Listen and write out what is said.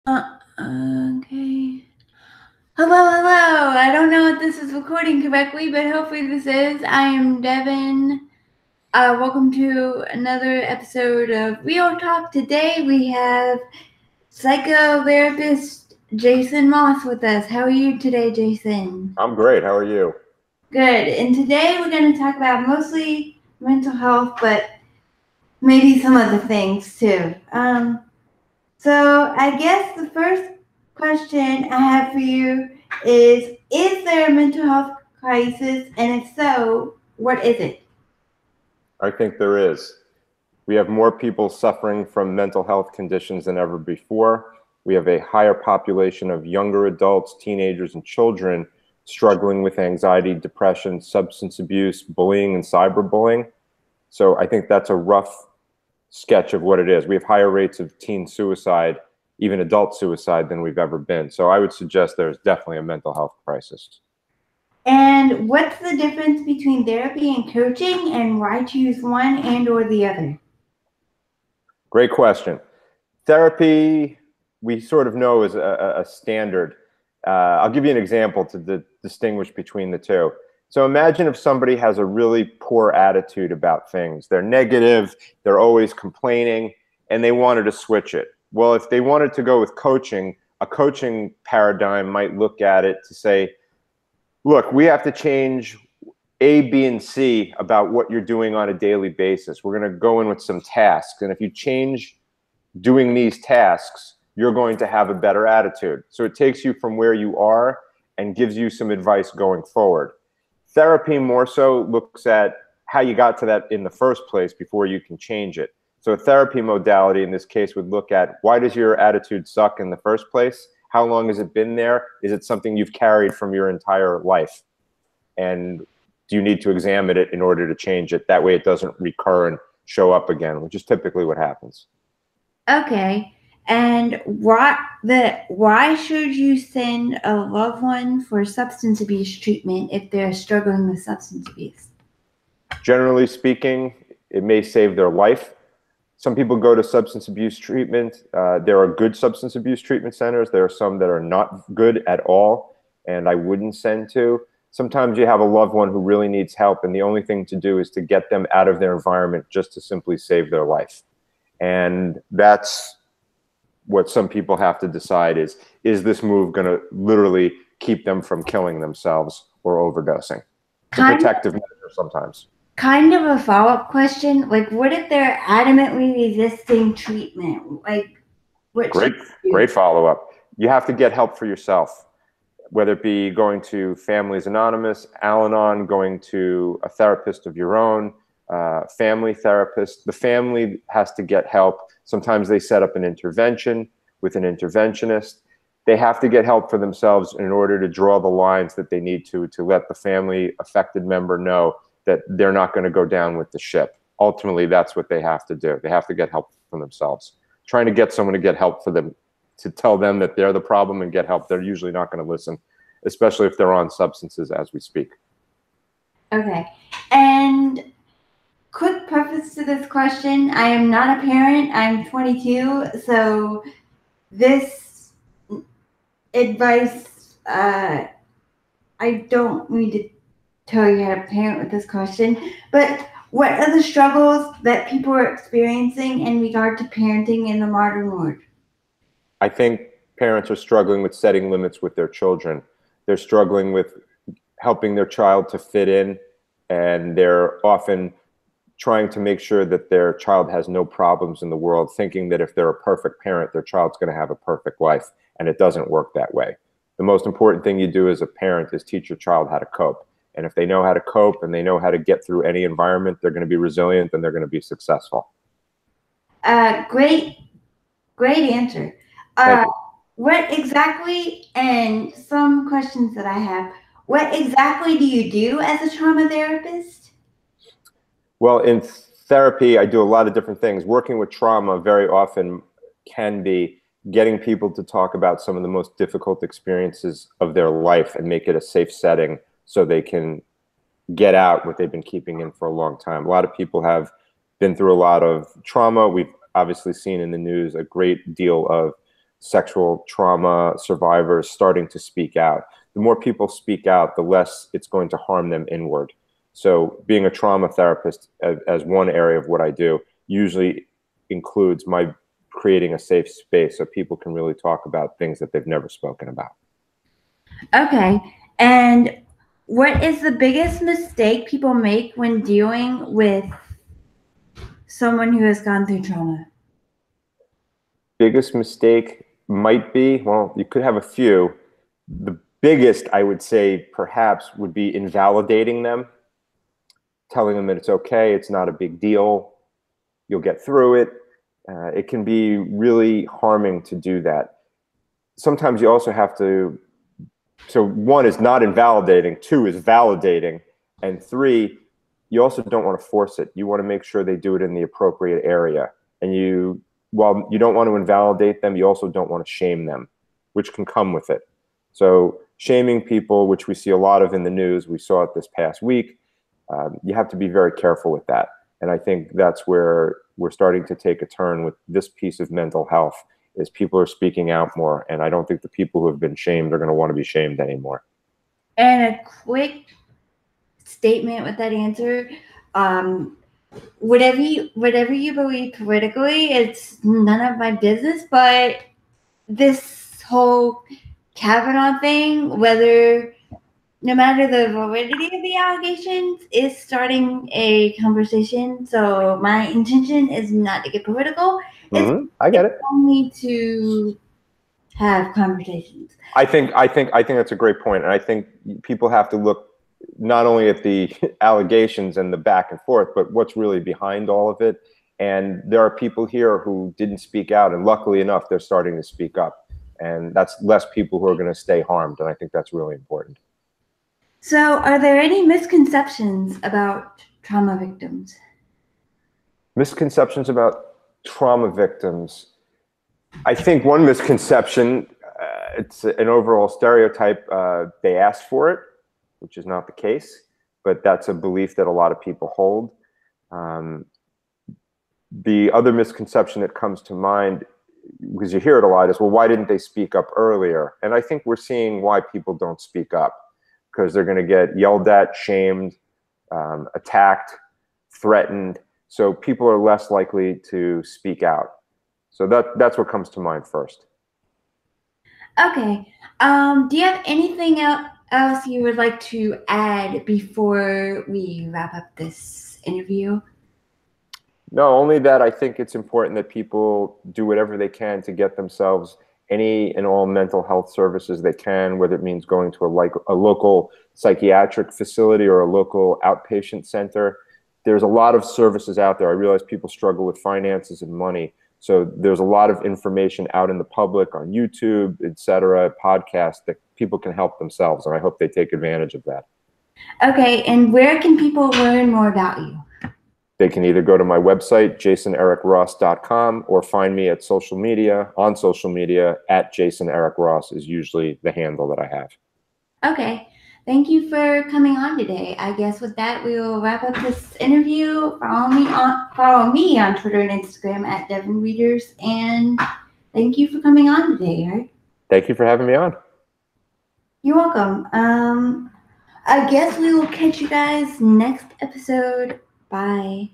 Okay. Hello, hello. I don't know if this is recording correctly, but hopefully this is. I am Devin. Welcome to another episode of Real Talk. Today we have psychotherapist Jason Moss with us. How are you today, Jason? I'm great. How are you? Good. And today we're going to talk about mostly mental health, but maybe some other things too. So I guess the first question I have for you is there a mental health crisis? And if so, what is it? I think there is. We have more people suffering from mental health conditions than ever before. We have a higher population of younger adults, teenagers, and children struggling with anxiety, depression, substance abuse, bullying, and cyberbullying. So I think that's a rough sketch of what it is. We have higher rates of teen suicide, even adult suicide, than we've ever been. So I would suggest there's definitely a mental health crisis. And what's the difference between therapy and coaching, and why choose one and or the other? Great question. Therapy, we sort of know is a standard. I'll give you an example to distinguish between the two. So imagine if somebody has a really poor attitude about things. They're negative, they're always complaining, and they wanted to switch it. Well, if they wanted to go with coaching, a coaching paradigm might look at it to say, look, we have to change A, B, and C about what you're doing on a daily basis. We're going to go in with some tasks. And if you change doing these tasks, you're going to have a better attitude. So it takes you from where you are and gives you some advice going forward. Therapy more so looks at how you got to that in the first place before you can change it. So a therapy modality in this case would look at, why does your attitude suck in the first place? How long has it been there? Is it something you've carried from your entire life? And do you need to examine it in order to change it? That way it doesn't recur and show up again, which is typically what happens. Okay. And why should you send a loved one for substance abuse treatment if they're struggling with substance abuse? Generally speaking, it may save their life. Some people go to substance abuse treatment. There are good substance abuse treatment centers. There are some that are not good at all, and I wouldn't send to. Sometimes you have a loved one who really needs help, and the only thing to do is to get them out of their environment just to simply save their life. And that's what some people have to decide is this move going to literally keep them from killing themselves or overdosing? It's a Kind protective measure sometimes. Kind of a follow-up question, like what if they're adamantly resisting treatment? Like what should Great, you do? great follow-up. You have to get help for yourself, whether it be going to Families Anonymous, Al-Anon, going to a therapist of your own, family therapist. The family has to get help. Sometimes they set up an intervention with an interventionist. They have to get help for themselves in order to draw the lines that they need to let the family affected member know that they're not going to go down with the ship. Ultimately, that's what they have to do. They have to get help for themselves. Trying to get someone to get help for them, to tell them that they're the problem and get help, they're usually not going to listen, especially if they're on substances as we speak. Okay. And quick preface to this question, I am not a parent. I'm 22, so this advice, I don't need to tell you how to parent with this question, but what are the struggles that people are experiencing in regard to parenting in the modern world? I think parents are struggling with setting limits with their children. They're struggling with helping their child to fit in, and they're often trying to make sure that their child has no problems in the world, thinking that if they're a perfect parent, their child's going to have a perfect life, and it doesn't work that way. The most important thing you do as a parent is teach your child how to cope. And if they know how to cope and they know how to get through any environment, they're going to be resilient and they're going to be successful. Great, great answer. Thank Uh, you. what exactly, and some questions that I have, what exactly do you do as a trauma therapist? Well, in therapy, I do a lot of different things. Working with trauma very often can be getting people to talk about some of the most difficult experiences of their life and make it a safe setting so they can get out what they've been keeping in for a long time. A lot of people have been through a lot of trauma. We've obviously seen in the news a great deal of sexual trauma survivors starting to speak out. The more people speak out, the less it's going to harm them inward. So being a trauma therapist, as one area of what I do, usually includes my creating a safe space so people can really talk about things that they've never spoken about. Okay. And what is the biggest mistake people make when dealing with someone who has gone through trauma? Biggest mistake might be, well, you could have a few. The biggest, I would say, perhaps, would be invalidating them, telling them that it's okay, it's not a big deal, you'll get through it. It can be really harming to do that. Sometimes you also have to, so one is not invalidating, two is validating, and three, you also don't want to force it. You want to make sure they do it in the appropriate area. And while you don't want to invalidate them, you also don't want to shame them, which can come with it. So shaming people, which we see a lot of in the news, we saw it this past week, you have to be very careful with that. And I think that's where we're starting to take a turn with this piece of mental health, is people are speaking out more. And I don't think the people who have been shamed are going to want to be shamed anymore. And a quick statement with that answer. Whatever you believe politically, it's none of my business, but this whole Kavanaugh thing, no matter the validity of the allegations, is starting a conversation. So my intention is not to get political. I get it. Only to have conversations. I think that's a great point. And I think people have to look not only at the allegations and the back and forth, but what's really behind all of it. And there are people here who didn't speak out, and luckily enough, they're starting to speak up. And that's less people who are going to stay harmed. And I think that's really important. So are there any misconceptions about trauma victims? Misconceptions about trauma victims. I think one misconception, it's an overall stereotype, they asked for it, which is not the case, but that's a belief that a lot of people hold. The other misconception that comes to mind, because you hear it a lot, is, well, why didn't they speak up earlier? And I think we're seeing why people don't speak up, because they're going to get yelled at, shamed, attacked, threatened. So people are less likely to speak out. So that's what comes to mind first. Okay. Do you have anything else you would like to add before we wrap up this interview? No, only that I think it's important that people do whatever they can to get themselves any and all mental health services they can, whether it means going to a local psychiatric facility or a local outpatient center. There's a lot of services out there. I realize people struggle with finances and money. So there's a lot of information out in the public on YouTube, et cetera, podcasts that people can help themselves. And I hope they take advantage of that. Okay. And where can people learn more about you? They can either go to my website, jasonerickross.com, or find me at social media, at Jason Eric Ross is usually the handle that I have. Okay. Thank you for coming on today. I guess with that, we will wrap up this interview. Follow me on Twitter and Instagram at Devin Readers. And thank you for coming on today, right? Thank you for having me on. You're welcome. I guess we will catch you guys next episode. Bye.